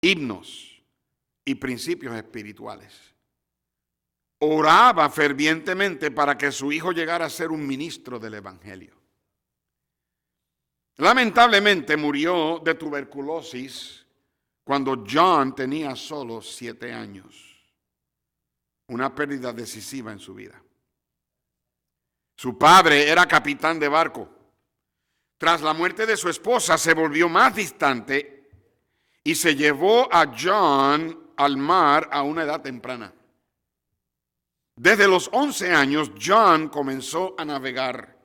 himnos y principios espirituales. Oraba fervientemente para que su hijo llegara a ser un ministro del evangelio. Lamentablemente murió de tuberculosis cuando John tenía solo 7 años. Una pérdida decisiva en su vida. Su padre era capitán de barco. Tras la muerte de su esposa se volvió más distante y se llevó a John al mar a una edad temprana. Desde los 11 años, John comenzó a navegar,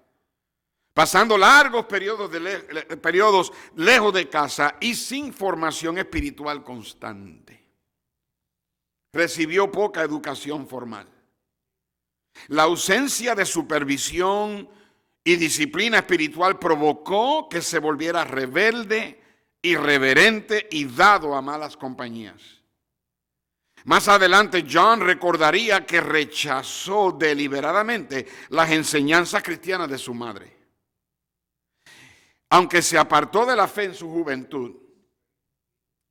pasando largos periodos lejos de casa y sin formación espiritual constante. Recibió poca educación formal. La ausencia de supervisión y disciplina espiritual provocó que se volviera rebelde, irreverente y dado a malas compañías. Más adelante, John recordaría que rechazó deliberadamente las enseñanzas cristianas de su madre. Aunque se apartó de la fe en su juventud,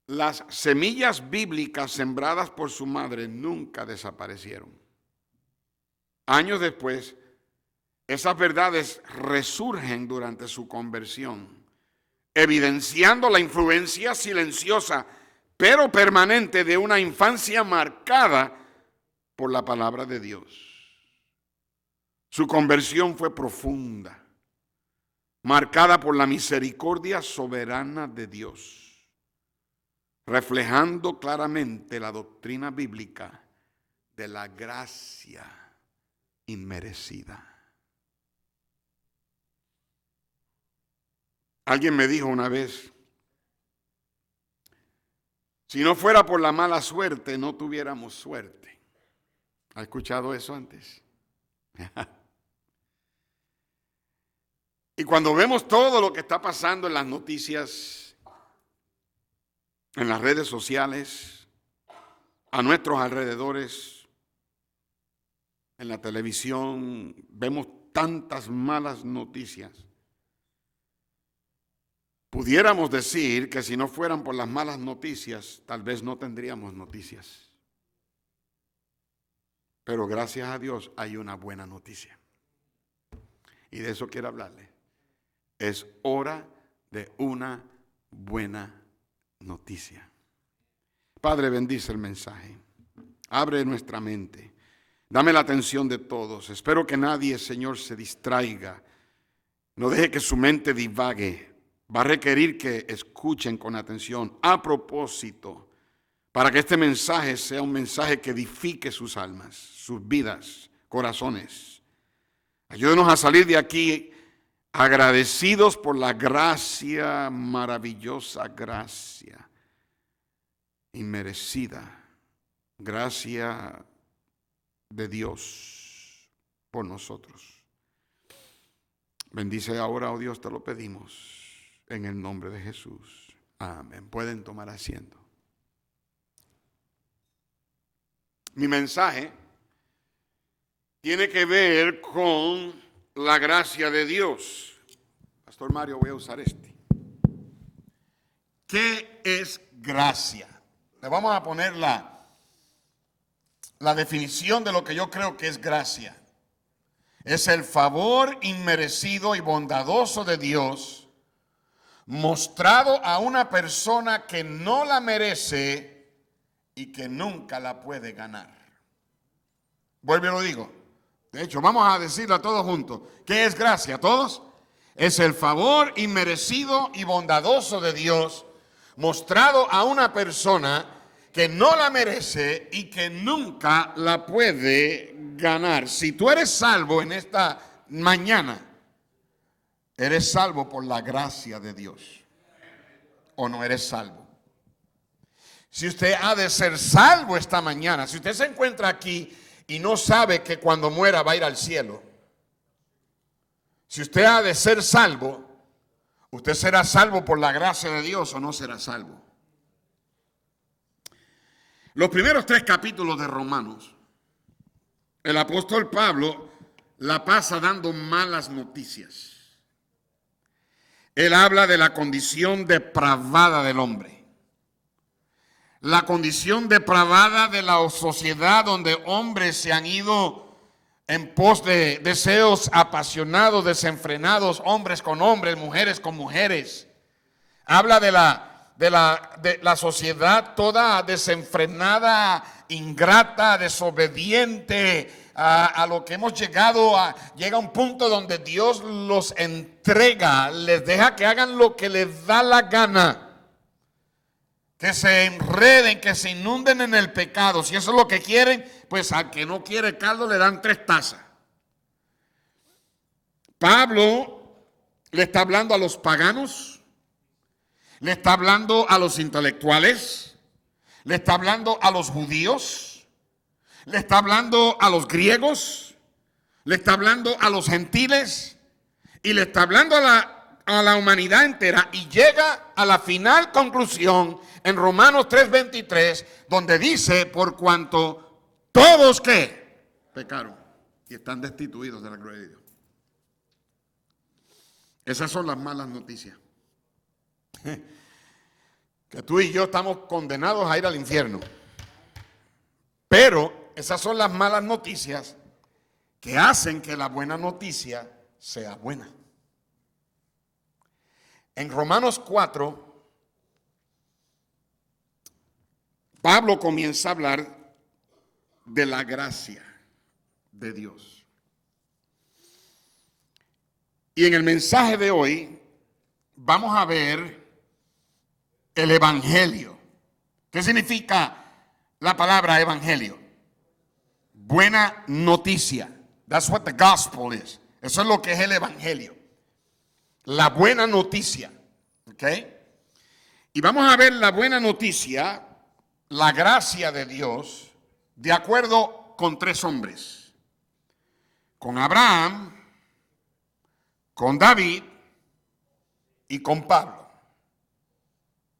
las semillas bíblicas sembradas por su madre nunca desaparecieron. Años después, esas verdades resurgen durante su conversión, evidenciando la influencia silenciosa pero permanente de una infancia marcada por la palabra de Dios. Su conversión fue profunda, marcada por la misericordia soberana de Dios, reflejando claramente la doctrina bíblica de la gracia inmerecida. Alguien me dijo una vez, si no fuera por la mala suerte, no tuviéramos suerte. ¿Ha escuchado eso antes? Y cuando vemos todo lo que está pasando en las noticias, en las redes sociales, a nuestros alrededores, en la televisión, vemos tantas malas noticias. Pudiéramos decir que si no fueran por las malas noticias, tal vez no tendríamos noticias. Pero gracias a Dios hay una buena noticia. Y de eso quiero hablarle. Es hora de una buena noticia. Padre, bendice el mensaje. Abre nuestra mente. Dame la atención de todos. Espero que nadie, Señor, se distraiga. No deje que su mente divague. Va a requerir que escuchen con atención a propósito para que este mensaje sea un mensaje que edifique sus almas, sus vidas, corazones. Ayúdenos a salir de aquí agradecidos por la gracia, maravillosa gracia, inmerecida, gracia de Dios por nosotros. Bendice ahora, oh Dios, te lo pedimos. En el nombre de Jesús. Amén. Pueden tomar asiento. Mi mensaje tiene que ver con la gracia de Dios. Pastor Mario, voy a usar este. ¿Qué es gracia? Le vamos a poner la definición de lo que yo creo que es gracia. Es el favor inmerecido y bondadoso de Dios mostrado a una persona que no la merece y que nunca la puede ganar. Vuelvo y lo digo. De hecho, vamos a decirlo todos juntos. ¿Qué es gracia? ¿Todos? Es el favor inmerecido y bondadoso de Dios mostrado a una persona que no la merece y que nunca la puede ganar. Si tú eres salvo en esta mañana, ¿eres salvo por la gracia de Dios o no eres salvo? Si usted ha de ser salvo esta mañana, si usted se encuentra aquí y no sabe que cuando muera va a ir al cielo, si usted ha de ser salvo, ¿usted será salvo por la gracia de Dios o no será salvo? Los primeros 3 capítulos de Romanos, el apóstol Pablo la pasa dando malas noticias. Él habla de la condición depravada del hombre. la condición depravada de la sociedad donde hombres se han ido en pos de deseos apasionados, desenfrenados, hombres con hombres, mujeres con mujeres. Habla de la sociedad toda desenfrenada, ingrata, desobediente, a lo que hemos llegado llega un punto donde Dios los entrega, les deja que hagan lo que les da la gana. Que se enreden, que se inunden en el pecado. Si eso es lo que quieren, pues al que no quiere caldo le dan 3 tazas. Pablo le está hablando a los paganos, le está hablando a los intelectuales, le está hablando a los judíos, le está hablando a los griegos, le está hablando a los gentiles y le está hablando a la humanidad entera, y llega a la final conclusión en Romanos 3:23, donde dice: por cuanto todos ¿qué? Pecaron y están destituidos de la gloria de Dios. Esas son las malas noticias. Que tú y yo estamos condenados a ir al infierno. Pero esas son las malas noticias que hacen que la buena noticia sea buena. En Romanos 4, Pablo comienza a hablar de la gracia de Dios. Y en el mensaje de hoy vamos a ver el evangelio. ¿Qué significa la palabra evangelio? Buena noticia. That's what the gospel is. Eso es lo que es el evangelio. La buena noticia. ¿Ok? Y vamos a ver la buena noticia, la gracia de Dios, de acuerdo con 3 hombres. Con Abraham, con David y con Pablo.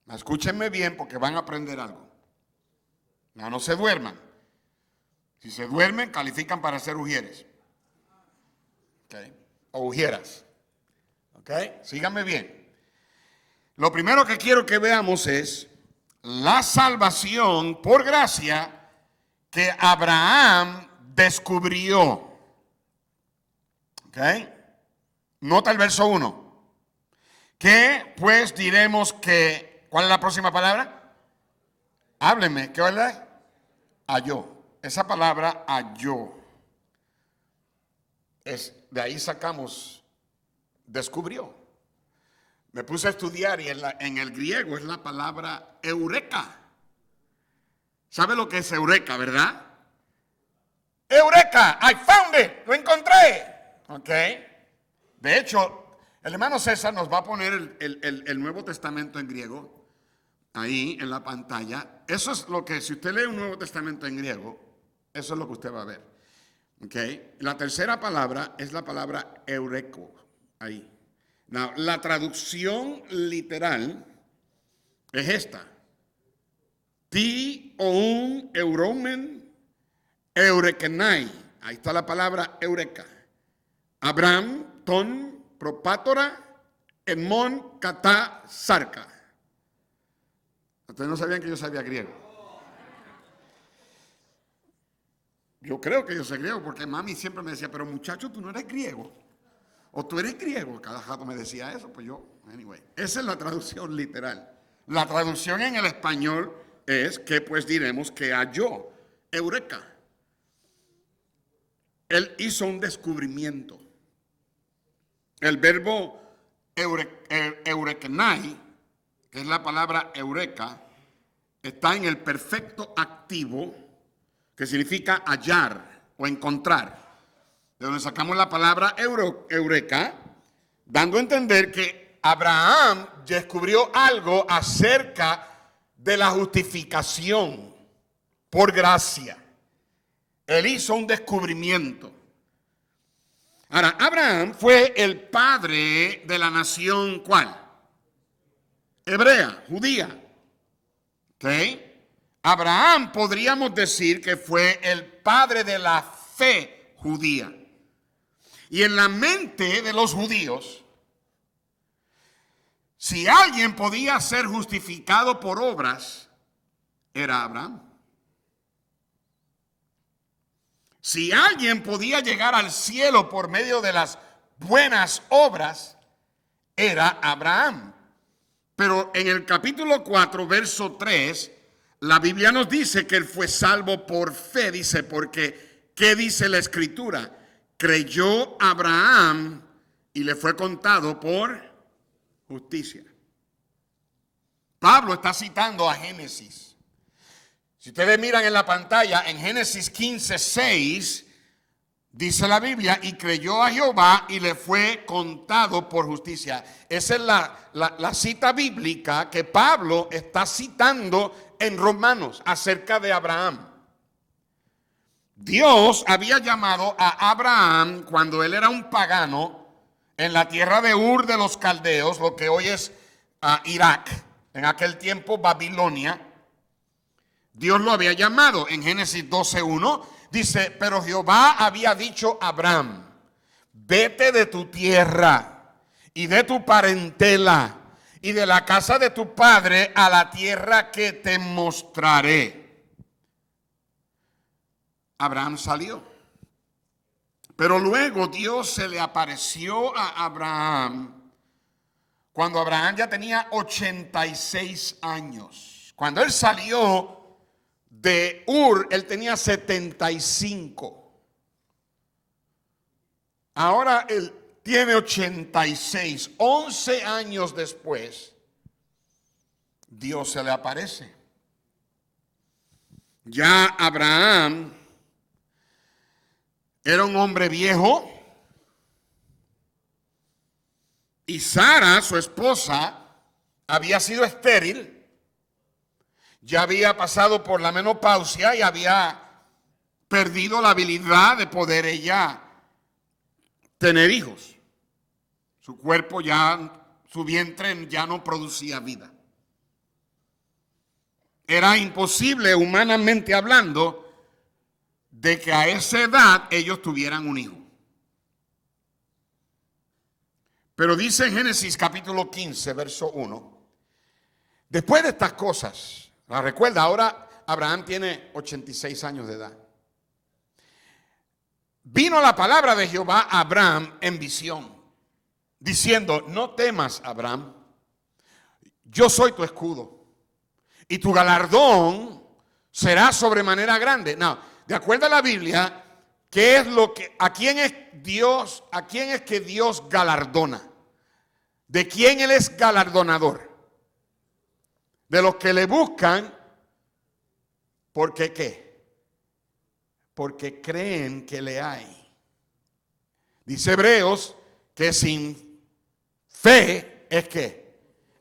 Escúchenme bien porque van a aprender algo. No se duerman. Si se duermen, califican para ser ujieres. ¿Okay? O ujieras. ¿Ok? Síganme bien. Lo primero que quiero que veamos es la salvación por gracia que Abraham descubrió. ¿Ok? Nota el verso 1. Que pues diremos que, ¿cuál es la próxima palabra? Háblenme, ¿qué verdad? Halló. Esa palabra halló. De ahí sacamos descubrió. Me puse a estudiar y en el griego es la palabra eureka. ¿Sabe lo que es eureka, verdad? Eureka, I found it, lo encontré. Ok. De hecho, el hermano César nos va a poner el Nuevo Testamento en griego ahí en la pantalla. Eso es lo que, si usted lee un Nuevo Testamento en griego, eso es lo que usted va a ver. Ok. La tercera palabra es la palabra eureko. Ahí. Now, la traducción literal es esta. Ti oun euromen eurekenai. Ahí está la palabra eureka. Abraham ton propátora enmon kata sarka. Ustedes no sabían que yo sabía griego. Yo creo que yo sé griego porque mami siempre me decía, pero muchacho, tú no eres griego. O tú eres griego. Cada rato me decía eso, pues yo, anyway. Esa es la traducción literal. La traducción en el español es que pues diremos que halló. Eureka. Él hizo un descubrimiento. El verbo eurekenai, que es la palabra eureka, está en el perfecto activo, que significa hallar o encontrar. De donde sacamos la palabra eureka, dando a entender que Abraham descubrió algo acerca de la justificación por gracia. Él hizo un descubrimiento. Ahora, Abraham fue el padre de la nación, ¿cuál? Hebrea, judía. ¿Ok? Abraham podríamos decir que fue el padre de la fe judía. Y en la mente de los judíos, si alguien podía ser justificado por obras, era Abraham. Si alguien podía llegar al cielo por medio de las buenas obras, era Abraham. Pero en el capítulo 4, verso 3, la Biblia nos dice que él fue salvo por fe. Dice, porque, ¿qué dice la Escritura? Creyó Abraham y le fue contado por justicia. Pablo está citando a Génesis. Si ustedes miran en la pantalla, en Génesis 15:6, dice la Biblia, y creyó a Jehová y le fue contado por justicia. Esa es la cita bíblica que Pablo está citando en Romanos acerca de Abraham. Dios había llamado a Abraham cuando él era un pagano en la tierra de Ur de los Caldeos, lo que hoy es Irak, en aquel tiempo Babilonia. Dios lo había llamado en Génesis 12:1. Dice, pero Jehová había dicho a Abraham, vete de tu tierra y de tu parentela y de la casa de tu padre a la tierra que te mostraré. Abraham salió. Pero luego Dios se le apareció a Abraham cuando Abraham ya tenía 86 años. Cuando él salió de Ur, él tenía 75. Ahora él tiene 86. 11 años después, Dios se le aparece. Ya Abraham era un hombre viejo y Sara, su esposa, había sido estéril. Ya había pasado por la menopausia y había perdido la habilidad de poder ella tener hijos. Su cuerpo ya, su vientre ya no producía vida. Era imposible, humanamente hablando, de que a esa edad ellos tuvieran un hijo. Pero dice en Génesis capítulo 15, verso 1, después de estas cosas, la recuerda, ahora Abraham tiene 86 años de edad. Vino la palabra de Jehová a Abraham en visión, diciendo, no temas, Abraham, yo soy tu escudo, y tu galardón será sobremanera grande. No, de acuerdo a la Biblia, ¿qué es lo que, a quién es Dios, a quién es que Dios galardona? ¿De quién Él es galardonador? De los que le buscan, ¿porque qué? Porque creen que le hay. Dice Hebreos que sin fe es que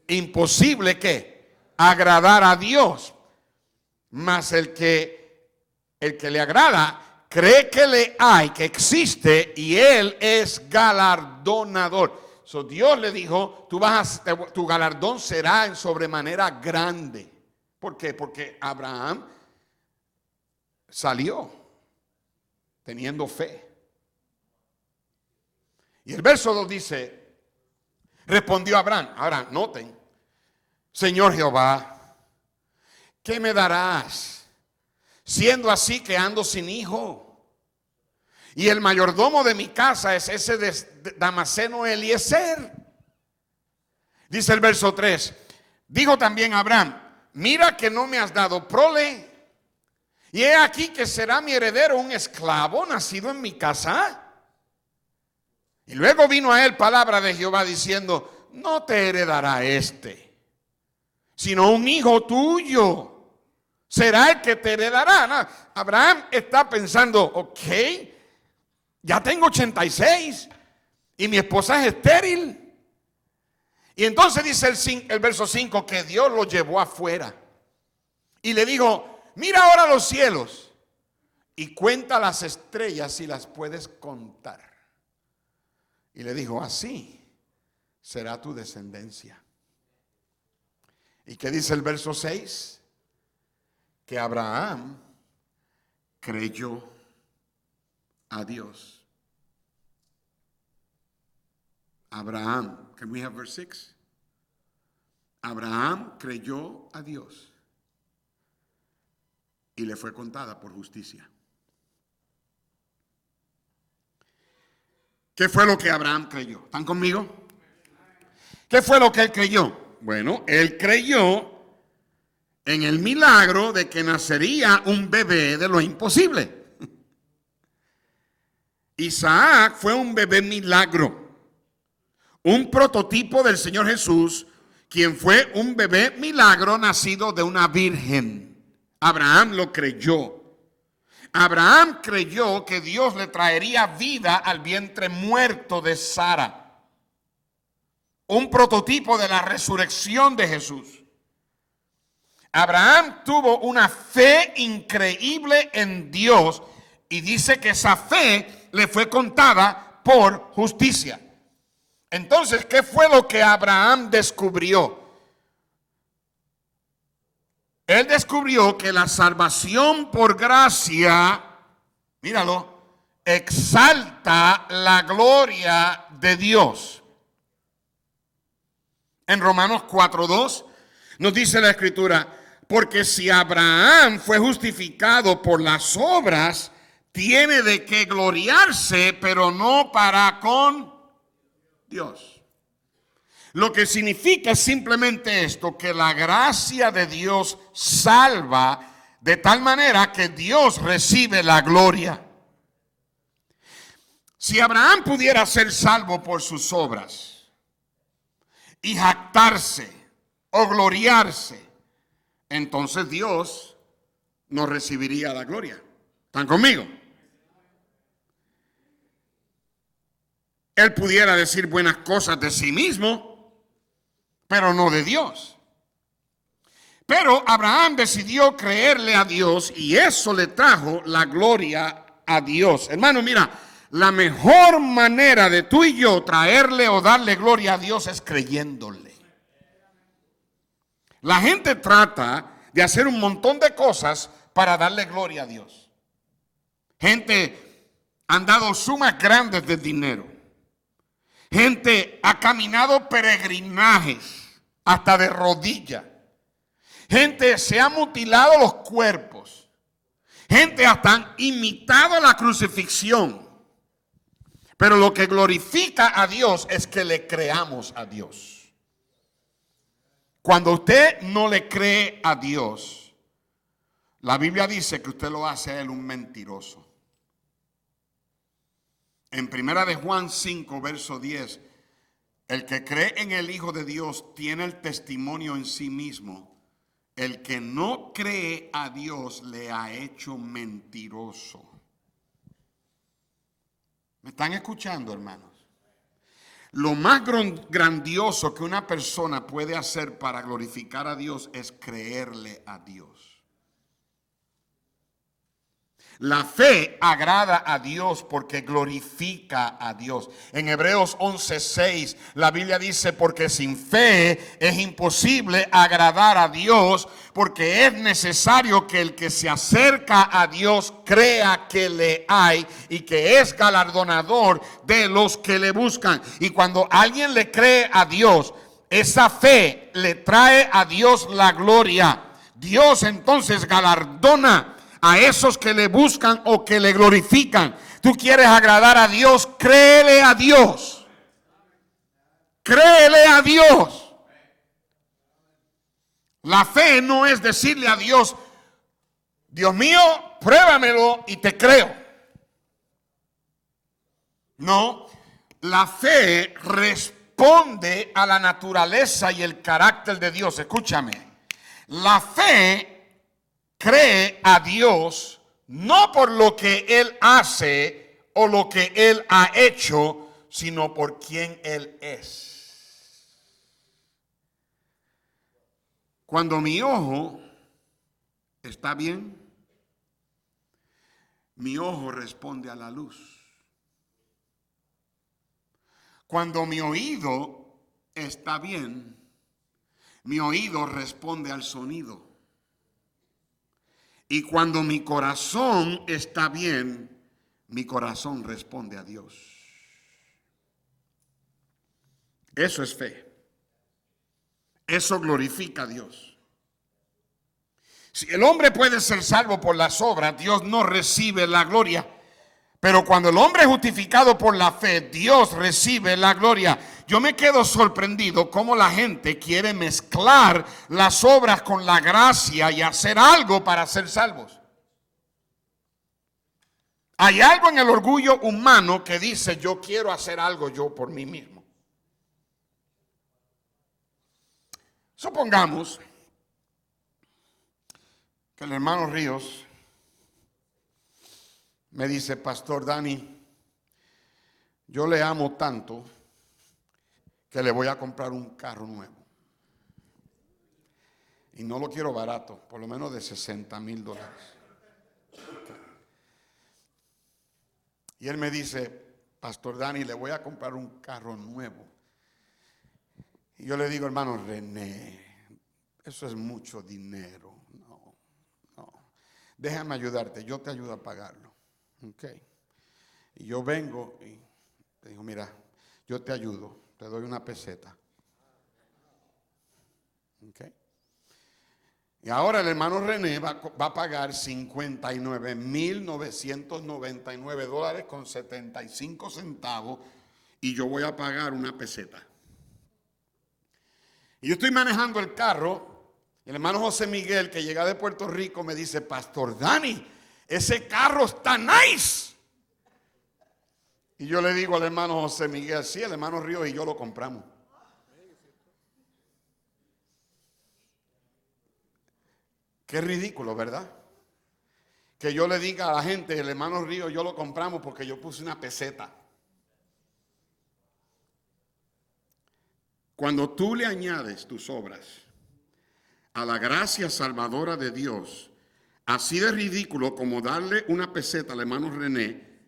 imposible que agradar a Dios. Mas el que le agrada cree que le hay, que existe y Él es galardonador. So, Dios le dijo, tu galardón será en sobremanera grande. ¿Por qué? Porque Abraham salió teniendo fe. Y el verso 2 dice, respondió Abraham. Ahora noten, Señor Jehová, ¿qué me darás? Siendo así que ando sin hijo. Y el mayordomo de mi casa es ese Damaseno Eliezer. Dice el verso 3. Dijo también Abraham, mira que no me has dado prole. Y he aquí que será mi heredero un esclavo nacido en mi casa. Y luego vino a él palabra de Jehová diciendo, no te heredará sino un hijo tuyo será el que te heredará. No, Abraham está pensando, ok, ya tengo 86 y mi esposa es estéril. Y entonces dice el verso 5 que Dios lo llevó afuera y le dijo, mira ahora los cielos y cuenta las estrellas si las puedes contar. Y le dijo, así será tu descendencia. ¿Y qué dice el verso 6? Que Abraham creyó a Dios. Abraham, can we have verse 6? Abraham creyó a Dios. y le fue contada por justicia. ¿Qué fue lo que Abraham creyó? ¿Están conmigo? ¿Qué fue lo que él creyó? Bueno, él creyó en el milagro de que nacería un bebé de lo imposible. Isaac fue un bebé milagro, un prototipo del Señor Jesús, quien fue un bebé milagro nacido de una virgen. Abraham lo creyó. Abraham creyó que Dios le traería vida al vientre muerto de Sara, un prototipo de la resurrección de Jesús. Abraham tuvo una fe increíble en Dios y dice que esa fe le fue contada por justicia. Entonces, ¿qué fue lo que Abraham descubrió? Él descubrió que la salvación por gracia, míralo, exalta la gloria de Dios. En Romanos 4:2 nos dice la Escritura: porque si Abraham fue justificado por las obras, tiene de qué gloriarse, pero no para con Dios. Lo que significa simplemente esto, que la gracia de Dios salva de tal manera que Dios recibe la gloria. Si Abraham pudiera ser salvo por sus obras y jactarse o gloriarse, entonces Dios no recibiría la gloria. ¿Están conmigo? Él pudiera decir buenas cosas de sí mismo, pero no de Dios. Pero Abraham decidió creerle a Dios y eso le trajo la gloria a Dios. Hermano, mira, la mejor manera de tú y yo traerle o darle gloria a Dios es creyéndole. La gente trata de hacer un montón de cosas para darle gloria a Dios. Gente han dado sumas grandes de dinero. Gente ha caminado peregrinajes hasta de rodillas. Gente se ha mutilado los cuerpos. Gente hasta han imitado la crucifixión. Pero lo que glorifica a Dios es que le creamos a Dios. Cuando usted no le cree a Dios, la Biblia dice que usted lo hace a él un mentiroso. En primera de Juan 5, verso 10, el que cree en el Hijo de Dios tiene el testimonio en sí mismo. El que no cree a Dios le ha hecho mentiroso. ¿Me están escuchando, hermanos? Lo más grandioso que una persona puede hacer para glorificar a Dios es creerle a Dios. La fe agrada a Dios porque glorifica a Dios. En Hebreos 11:6 la Biblia dice: porque sin fe es imposible agradar a Dios, porque es necesario que el que se acerca a Dios crea que le hay y que es galardonador de los que le buscan. Y cuando alguien le cree a Dios, esa fe le trae a Dios la gloria. Dios entonces galardona a esos que le buscan o que le glorifican. Tú quieres agradar a Dios, créele a Dios. Créele a Dios. La fe no es decirle a Dios: Dios mío, pruébamelo y te creo. No, la fe responde a la naturaleza y el carácter de Dios. Escúchame, la fe cree a Dios no por lo que Él hace o lo que Él ha hecho, sino por quien Él es. Cuando mi ojo está bien, mi ojo responde a la luz. Cuando mi oído está bien, mi oído responde al sonido. Y cuando mi corazón está bien, mi corazón responde a Dios. Eso es fe. Eso glorifica a Dios. Si el hombre puede ser salvo por las obras, Dios no recibe la gloria. Pero cuando el hombre es justificado por la fe, Dios recibe la gloria. Yo me quedo sorprendido cómo la gente quiere mezclar las obras con la gracia y hacer algo para ser salvos. Hay algo en el orgullo humano que dice: yo quiero hacer algo yo por mí mismo. Supongamos que el hermano Ríos me dice: Pastor Dani, yo le amo tanto que le voy a comprar un carro nuevo. Y no lo quiero barato, por lo menos de $60,000. Y él me dice: Pastor Dani, le voy a comprar un carro nuevo. Y yo le digo: hermano René, eso es mucho dinero. No. Déjame ayudarte, yo te ayudo a pagarlo. Okay. Y yo vengo y te digo: mira, yo te ayudo, te doy una peseta. Okay. Y ahora el hermano René va a pagar $59,999 con 75 centavos y yo voy a pagar una peseta. Y yo estoy manejando el carro y el hermano José Miguel, que llega de Puerto Rico, me dice: Pastor Dani, ese carro está nice. Y yo le digo al hermano José Miguel: sí, el hermano Ríos y yo lo compramos. Qué ridículo, ¿verdad? Que yo le diga a la gente: el hermano Ríos yo lo compramos porque yo puse una peseta. Cuando tú le añades tus obras a la gracia salvadora de Dios, así de ridículo como darle una peseta al hermano René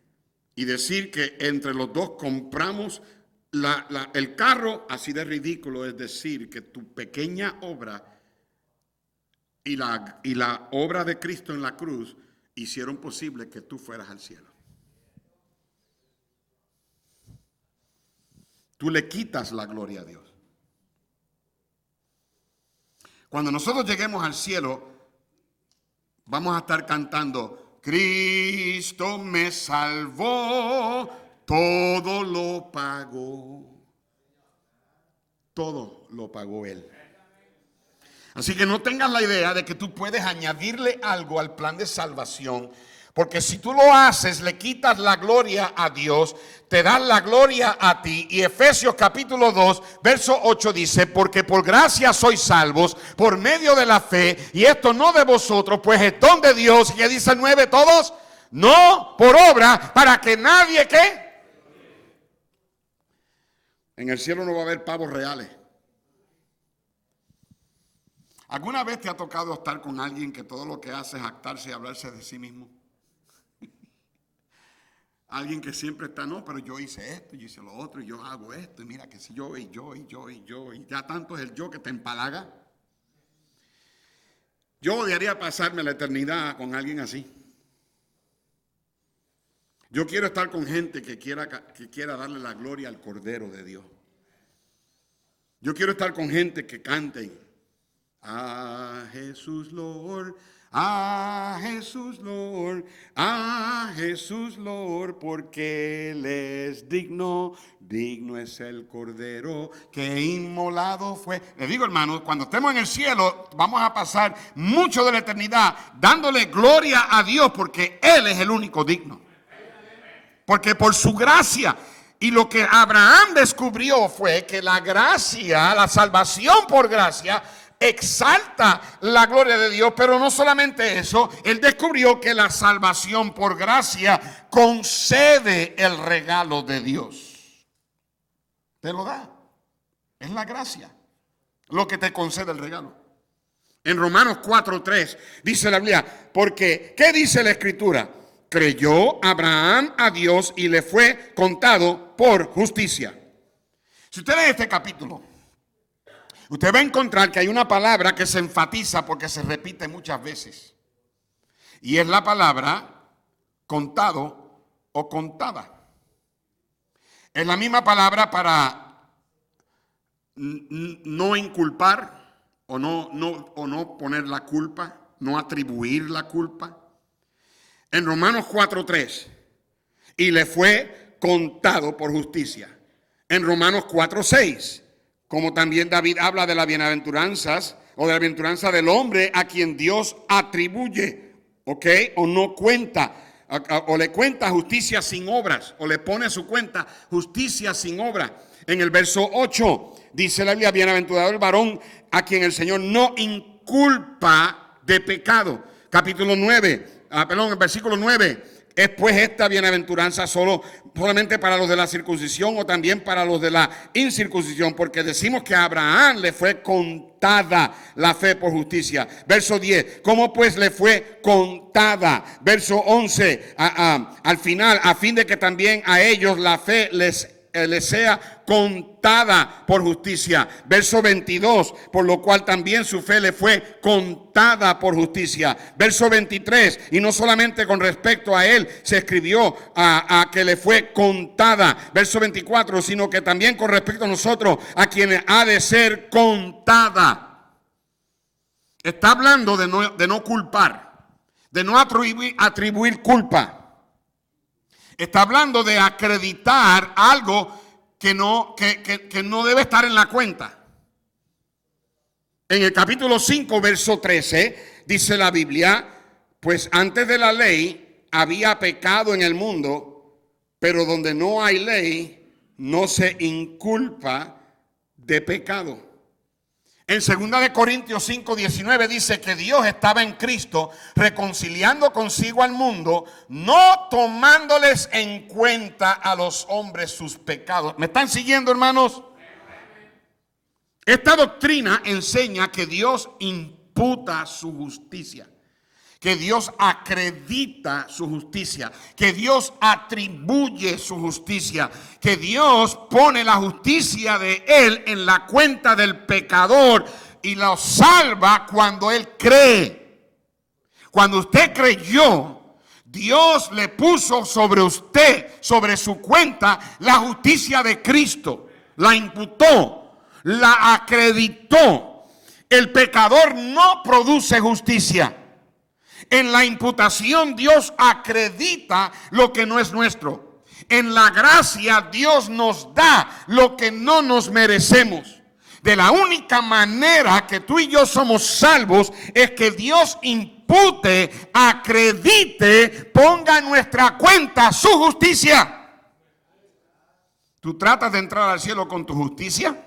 y decir que entre los dos compramos el carro, así de ridículo es decir que tu pequeña obra y la obra de Cristo en la cruz hicieron posible que tú fueras al cielo. Tú le quitas la gloria a Dios. Cuando nosotros lleguemos al cielo, vamos a estar cantando: Cristo me salvó, todo lo pagó. Todo lo pagó Él. Así que no tengas la idea de que tú puedes añadirle algo al plan de salvación, porque si tú lo haces, le quitas la gloria a Dios, te dan la gloria a ti. Y Efesios capítulo 2, verso 8 dice: porque por gracia sois salvos por medio de la fe, y esto no de vosotros, pues es don de Dios. Y que dice el 9, todos, no por obra, para que nadie, ¿qué? En el cielo no va a haber pavos reales. ¿Alguna vez te ha tocado estar con alguien que todo lo que hace es jactarse y hablarse de sí mismo? Alguien que siempre está: no, pero yo hice esto, yo hice lo otro, y yo hago esto, y mira que si yo, y ya tanto es el yo que te empalaga. Yo odiaría pasarme la eternidad con alguien así. Yo quiero estar con gente que quiera darle la gloria al Cordero de Dios. Yo quiero estar con gente que cante: a Jesús Lord, a Jesús Lord, a Jesús Lord, porque Él es digno, digno es el Cordero que inmolado fue. Le digo, hermanos, cuando estemos en el cielo, vamos a pasar mucho de la eternidad dándole gloria a Dios, porque Él es el único digno. Porque por su gracia. Y lo que Abraham descubrió fue que la gracia, la salvación por gracia, exalta la gloria de Dios. Pero no solamente eso, él descubrió que la salvación por gracia concede el regalo de Dios. Te lo da. Es la gracia lo que te concede el regalo. En Romanos 4:3 dice la Biblia: porque, ¿qué dice la Escritura? Creyó Abraham a Dios y le fue contado por justicia. Si usted lee este capítulo, usted va a encontrar que hay una palabra que se enfatiza porque se repite muchas veces. Y es la palabra contado o contada. Es la misma palabra para no inculpar o no poner la culpa. no atribuir la culpa. En Romanos 4:3, y le fue contado por justicia. En Romanos 4:6, como también David habla de las bienaventuranzas o de la bienaventuranza del hombre a quien Dios atribuye, ¿ok? O no cuenta, o le cuenta justicia sin obras, o le pone a su cuenta justicia sin obra. En el verso 8 dice la Biblia, bienaventurado el varón a quien el Señor no inculpa de pecado. Capítulo 9, el versículo 9. ¿Es pues esta bienaventuranza solamente para los de la circuncisión o también para los de la incircuncisión? Porque decimos que a Abraham le fue contada la fe por justicia. Verso 10, ¿cómo pues le fue contada? Verso 11, al final, a fin de que también a ellos la fe les sea contada por justicia. Verso 22, por lo cual también su fe le fue contada por justicia. Verso 23, y no solamente con respecto a él se escribió a que le fue contada. Verso 24, sino que también con respecto a nosotros, a quienes ha de ser contada. Está hablando de no culpar, de no atribuir culpa. Está hablando de acreditar algo que no debe estar en la cuenta. En el capítulo 5, verso 13, dice la Biblia, pues antes de la ley había pecado en el mundo, pero donde no hay ley, no se inculpa de pecado. En 2 Corintios 5, 19 dice que Dios estaba en Cristo reconciliando consigo al mundo, no tomándoles en cuenta a los hombres sus pecados. ¿Me están siguiendo, hermanos? Esta doctrina enseña que Dios imputa su justicia, que Dios acredita su justicia, que Dios atribuye su justicia, que Dios pone la justicia de Él en la cuenta del pecador y lo salva cuando Él cree. Cuando usted creyó, Dios le puso sobre usted, sobre su cuenta, la justicia de Cristo. La imputó, la acreditó. El pecador no produce justicia. En la imputación Dios acredita lo que no es nuestro. En la gracia Dios nos da lo que no nos merecemos. De la única manera que tú y yo somos salvos es que Dios impute, acredite, ponga en nuestra cuenta su justicia. ¿Tú tratas de entrar al cielo con tu justicia?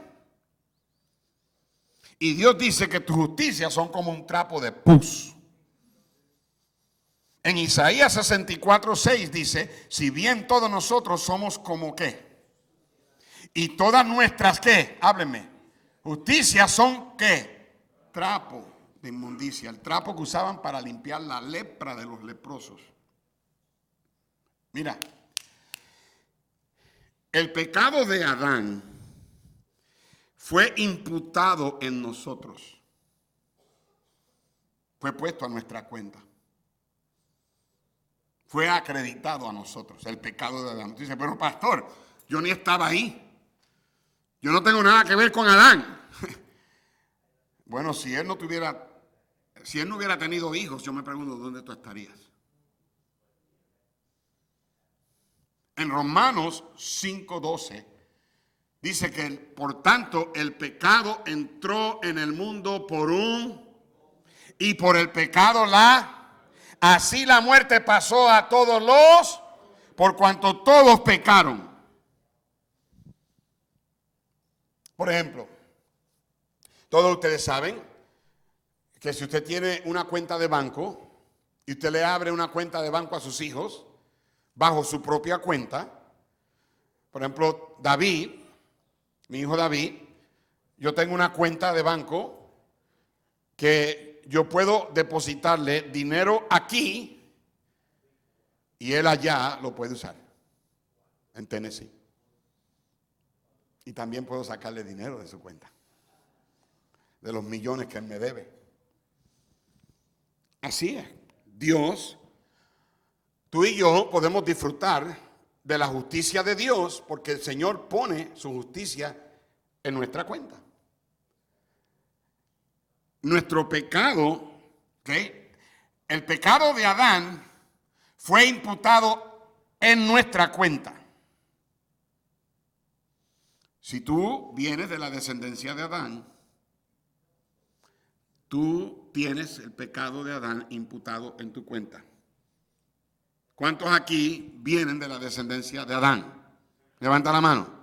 Y Dios dice que tus justicias son como un trapo de pus. En Isaías 64:6 dice, si bien todos nosotros somos como ¿qué? Y todas nuestras ¿qué? Háblenme. Justicias son ¿qué? Trapo de inmundicia. El trapo que usaban para limpiar la lepra de los leprosos. Mira, el pecado de Adán fue imputado en nosotros. Fue puesto a nuestra cuenta. Fue acreditado a nosotros el pecado de Adán. Dice, pero pastor, yo ni estaba ahí. Yo no tengo nada que ver con Adán. Bueno, si él no hubiera tenido hijos, yo me pregunto, ¿dónde tú estarías? En Romanos 5:12 dice que, por tanto, el pecado entró en el mundo y por el pecado así la muerte pasó a todos por cuanto todos pecaron. Por ejemplo, todos ustedes saben que si usted tiene una cuenta de banco y usted le abre una cuenta de banco a sus hijos bajo su propia cuenta, por ejemplo, David, mi hijo David, yo tengo una cuenta de banco que yo puedo depositarle dinero aquí y él allá lo puede usar, en Tennessee. Y también puedo sacarle dinero de su cuenta, de los millones que él me debe. Así es. Dios, tú y yo podemos disfrutar de la justicia de Dios porque el Señor pone su justicia en nuestra cuenta. Nuestro pecado ¿Ok? El pecado de Adán fue imputado en nuestra cuenta. Si tú vienes de la descendencia de Adán, tú tienes el pecado de Adán imputado en tu cuenta. ¿Cuántos aquí vienen de la descendencia de Adán? Levanta la mano.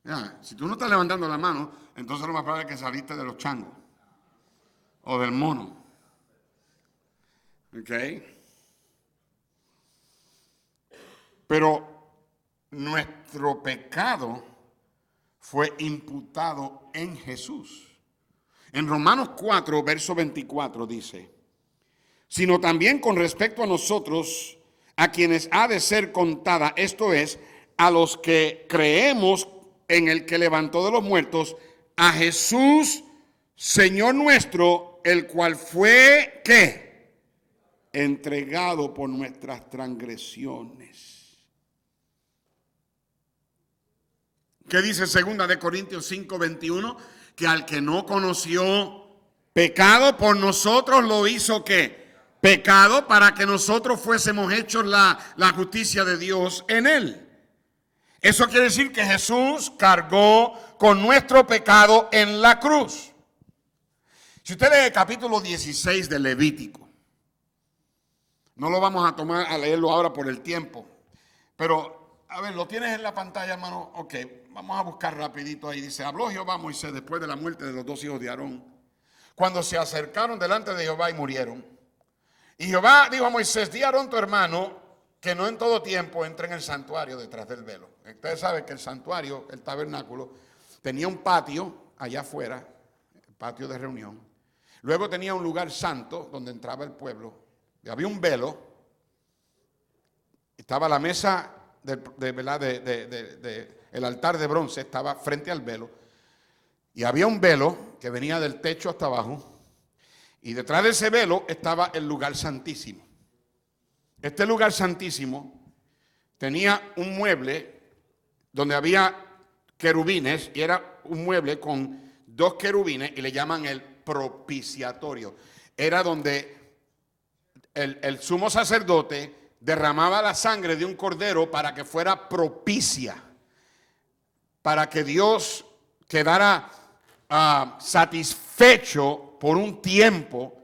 Ya, si tú no estás levantando la mano, entonces lo más probable es que saliste de los changos o del mono. ¿Ok? Pero nuestro pecado fue imputado en Jesús. En Romanos 4, verso 24 dice, sino también con respecto a nosotros, a quienes ha de ser contada, esto es, a los que creemos en el que levantó de los muertos, a Jesús, Señor nuestro, el cual fue, ¿qué? Entregado por nuestras transgresiones. ¿Qué dice 2 de Corintios 5, 21? Que al que no conoció pecado por nosotros lo hizo, ¿qué? Pecado para que nosotros fuésemos hechos la justicia de Dios en él. Eso quiere decir que Jesús cargó con nuestro pecado en la cruz. Si usted lee el capítulo 16 de Levítico, no lo vamos a tomar a leerlo ahora por el tiempo, pero a ver, lo tienes en la pantalla, hermano. Ok, vamos a buscar rapidito ahí. Dice, habló Jehová a Moisés después de la muerte de los dos hijos de Aarón, cuando se acercaron delante de Jehová y murieron. Y Jehová dijo a Moisés, di a Aarón tu hermano que no en todo tiempo entre en el santuario detrás del velo. Ustedes saben que el santuario, el tabernáculo, tenía un patio allá afuera, el patio de reunión. Luego tenía un lugar santo donde entraba el pueblo. Y había un velo. Estaba la mesa el altar de bronce estaba frente al velo. Y había un velo que venía del techo hasta abajo. Y detrás de ese velo estaba el lugar santísimo. Este lugar santísimo tenía un mueble donde había querubines, y era un mueble con dos querubines, y le llaman el propiciatorio. Era donde el sumo sacerdote derramaba la sangre de un cordero para que fuera propicia, para que Dios quedara satisfecho por un tiempo.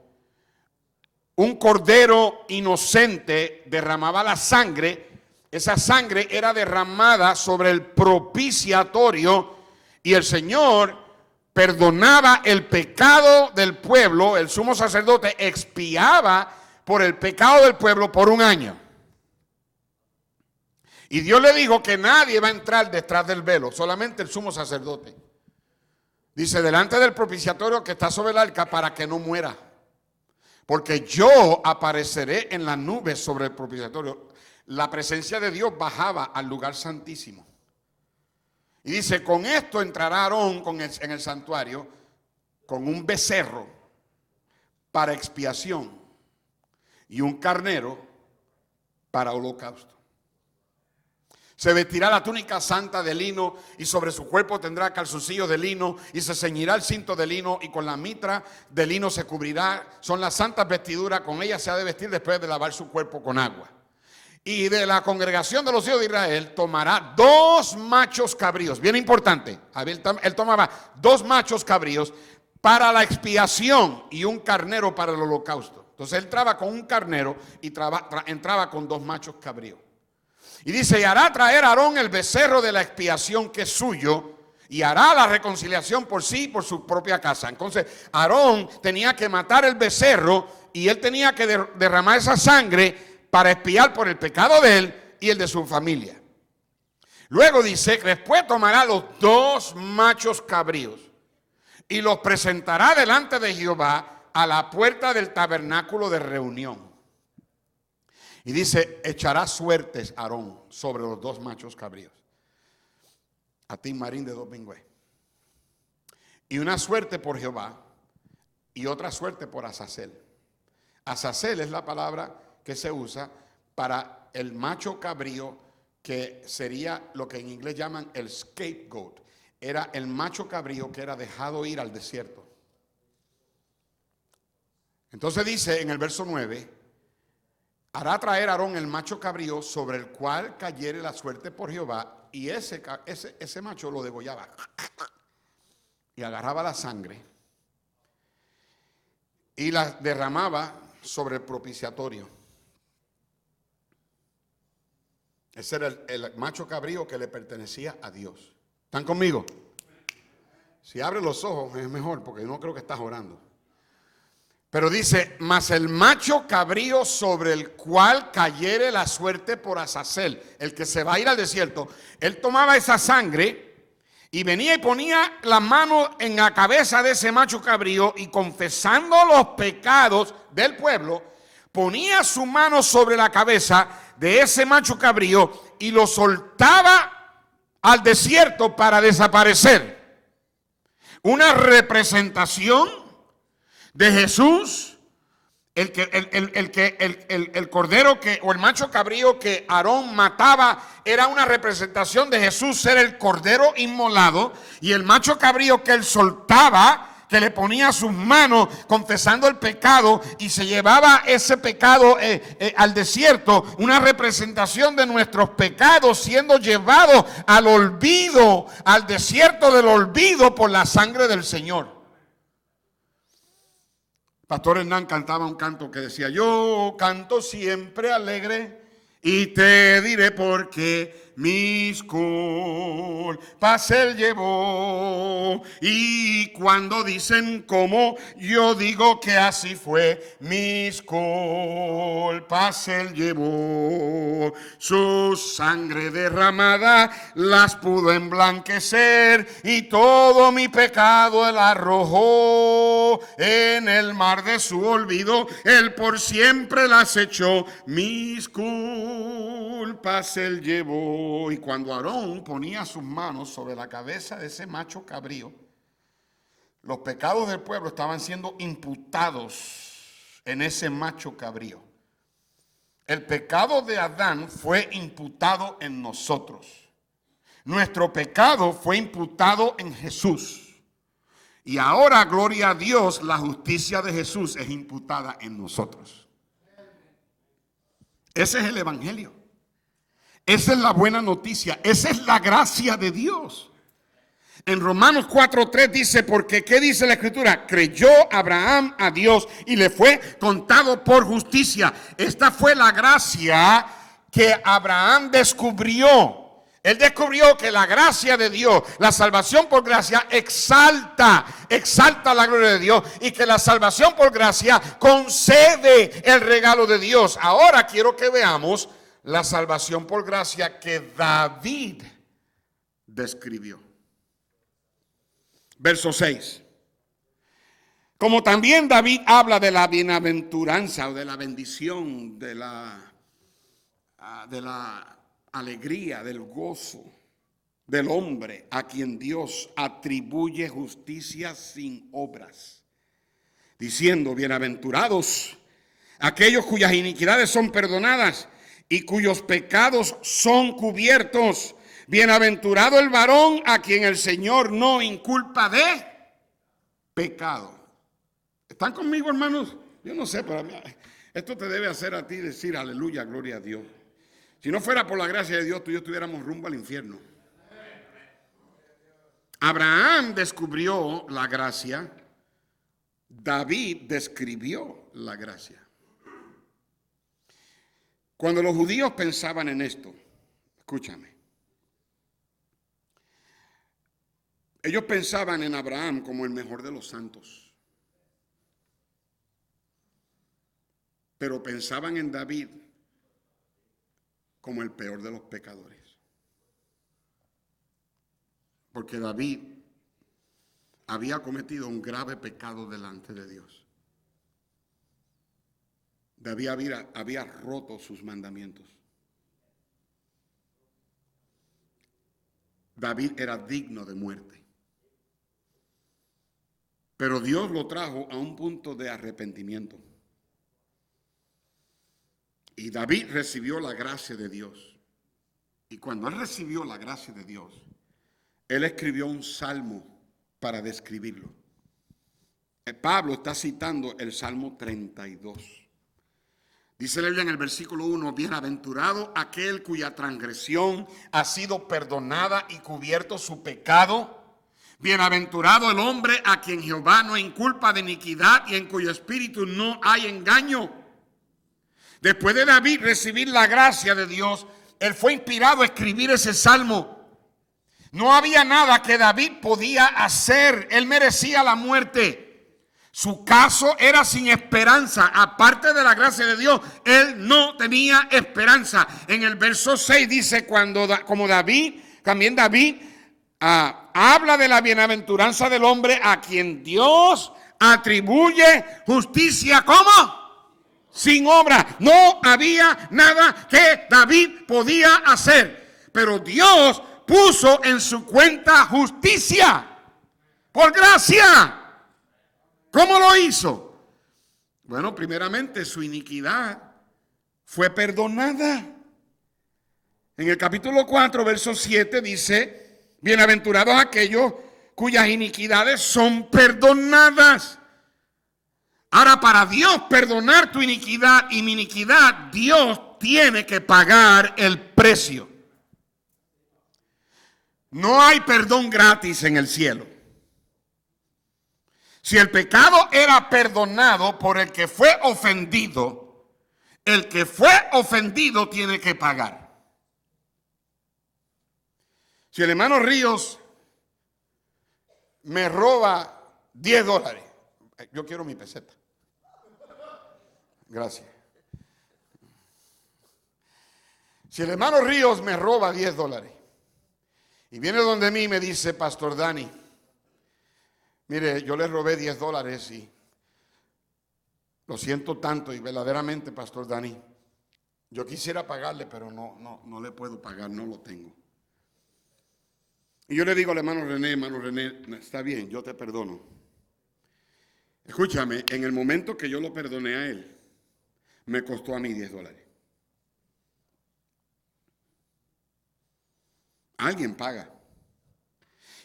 Un cordero inocente derramaba la sangre. Esa sangre era derramada sobre el propiciatorio y el Señor perdonaba el pecado del pueblo. El sumo sacerdote expiaba por el pecado del pueblo por un año. Y Dios le dijo que nadie va a entrar detrás del velo, solamente el sumo sacerdote. Dice, delante del propiciatorio que está sobre el arca, para que no muera. Porque yo apareceré en las nubes sobre el propiciatorio. La presencia de Dios bajaba al lugar santísimo. Y dice, con esto entrará Aarón en el santuario con un becerro para expiación y un carnero para holocausto. Se vestirá la túnica santa de lino y sobre su cuerpo tendrá calzoncillos de lino y se ceñirá el cinto de lino y con la mitra de lino se cubrirá. Son las santas vestiduras, con ellas se ha de vestir después de lavar su cuerpo con agua. Y de la congregación de los hijos de Israel tomará 2 machos cabríos, bien importante. Él tomaba 2 machos cabríos para la expiación y un carnero para el holocausto. Entonces él entraba con un carnero y entraba con 2 machos cabríos. Y dice, y hará traer a Aarón el becerro de la expiación que es suyo, y hará la reconciliación por sí y por su propia casa. Entonces Aarón tenía que matar el becerro y él tenía que derramar esa sangre para expiar por el pecado de él y el de su familia. Luego dice, después tomará los 2 machos cabríos y los presentará delante de Jehová a la puerta del tabernáculo de reunión. Y dice, echará suertes Aarón sobre los 2 machos cabríos. A ti marín de 2 pingües. Y una suerte por Jehová y otra suerte por Azazel. Azazel es la palabra que se usa para el macho cabrío, que sería lo que en inglés llaman el scapegoat. Era el macho cabrío que era dejado ir al desierto. Entonces dice en el verso 9, hará traer Aarón el macho cabrío sobre el cual cayere la suerte por Jehová, y ese macho lo degollaba y agarraba la sangre y la derramaba sobre el propiciatorio. Ese era el macho cabrío que le pertenecía a Dios. ¿Están conmigo? Si abre los ojos es mejor, porque no creo que estás orando. Pero dice, mas el macho cabrío sobre el cual cayere la suerte por Azazel, el que se va a ir al desierto, él tomaba esa sangre y venía y ponía la mano en la cabeza de ese macho cabrío y confesando los pecados del pueblo, ponía su mano sobre la cabeza de ese macho cabrío y lo soltaba al desierto para desaparecer. Una representación de Jesús, el cordero o el macho cabrío que Aarón mataba era una representación de Jesús ser el cordero inmolado, y el macho cabrío que él soltaba, que le ponía sus manos confesando el pecado y se llevaba ese pecado al desierto, una representación de nuestros pecados siendo llevados al olvido, al desierto del olvido por la sangre del Señor. Pastor Hernán cantaba un canto que decía, yo canto siempre alegre y te diré por qué mis culpas él llevó. Y cuando dicen cómo, yo digo que así fue, mis culpas él llevó. Su sangre derramada las pudo emblanquecer y todo mi pecado él arrojó en el mar de su olvido. Él por siempre las echó, mis culpas él llevó. Y cuando Aarón ponía sus manos sobre la cabeza de ese macho cabrío, los pecados del pueblo estaban siendo imputados en ese macho cabrío. El pecado de Adán fue imputado en nosotros. Nuestro pecado fue imputado en Jesús. Y ahora, gloria a Dios, la justicia de Jesús es imputada en nosotros. Ese es el evangelio. Esa es la buena noticia. Esa es la gracia de Dios. En Romanos 4:3 dice, porque ¿qué dice la Escritura? Creyó Abraham a Dios y le fue contado por justicia. Esta fue la gracia que Abraham descubrió. Él descubrió que la gracia de Dios, la salvación por gracia, exalta la gloria de Dios, y que la salvación por gracia concede el regalo de Dios. Ahora quiero que veamos la salvación por gracia que David describió. Verso 6. Como también David habla de la bienaventuranza o de la bendición, de la alegría, del gozo del hombre a quien Dios atribuye justicia sin obras, diciendo, bienaventurados aquellos cuyas iniquidades son perdonadas y cuyos pecados son cubiertos. Bienaventurado el varón a quien el Señor no inculpa de pecado. ¿Están conmigo, hermanos? Yo no sé, pero esto te debe hacer a ti decir aleluya, gloria a Dios. Si no fuera por la gracia de Dios, tú y yo estuviéramos rumbo al infierno. Abraham descubrió la gracia. David describió la gracia. Cuando los judíos pensaban en esto, escúchame, ellos pensaban en Abraham como el mejor de los santos, pero pensaban en David como el peor de los pecadores, porque David había cometido un grave pecado delante de Dios. David había roto sus mandamientos. David era digno de muerte. Pero Dios lo trajo a un punto de arrepentimiento. Y David recibió la gracia de Dios. Y cuando él recibió la gracia de Dios, él escribió un salmo para describirlo. Pablo está citando el Salmo 32. Dice la Biblia en el versículo 1, bienaventurado aquel cuya transgresión ha sido perdonada y cubierto su pecado. Bienaventurado el hombre a quien Jehová no inculpa de iniquidad y en cuyo espíritu no hay engaño. Después de David recibir la gracia de Dios, él fue inspirado a escribir ese salmo. No había nada que David podía hacer. Él merecía la muerte. Su caso era sin esperanza. Aparte de la gracia de Dios, él no tenía esperanza. En el verso 6 dice, como David, también David habla de la bienaventuranza del hombre a quien Dios atribuye justicia. ¿Cómo? Sin obra. No había nada que David podía hacer, pero Dios puso en su cuenta justicia por gracia. ¿Cómo lo hizo? Bueno, primeramente su iniquidad fue perdonada. En el capítulo 4, verso 7 dice, bienaventurados aquellos cuyas iniquidades son perdonadas. Ahora, para Dios perdonar tu iniquidad y mi iniquidad, Dios tiene que pagar el precio. No hay perdón gratis en el cielo. Si el pecado era perdonado por el que fue ofendido, el que fue ofendido tiene que pagar. Si el hermano Ríos me roba $10, yo quiero mi peseta. Gracias. Si el hermano Ríos me roba $10 y viene donde mí y me dice, Pastor Dani, mire, yo le robé $10 y lo siento tanto y verdaderamente, Pastor Dani, yo quisiera pagarle, pero no le puedo pagar, no lo tengo. Y yo le digo al hermano René, está bien, yo te perdono. Escúchame, en el momento que yo lo perdoné a él, me costó a mí $10. Alguien paga.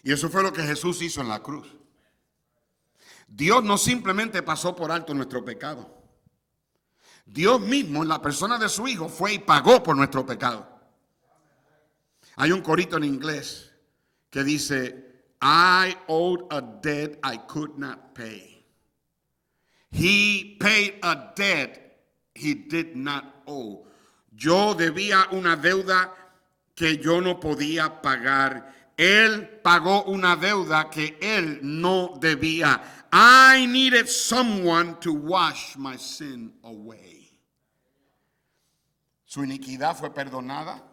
Y eso fue lo que Jesús hizo en la cruz. Dios no simplemente pasó por alto nuestro pecado. Dios mismo, en la persona de su Hijo, fue y pagó por nuestro pecado. Hay un corito en inglés que dice, I owed a debt I could not pay. He paid a debt he did not owe. Yo debía una deuda que yo no podía pagar. Él pagó una deuda que él no debía. I needed someone to wash my sin away. Su iniquidad fue perdonada.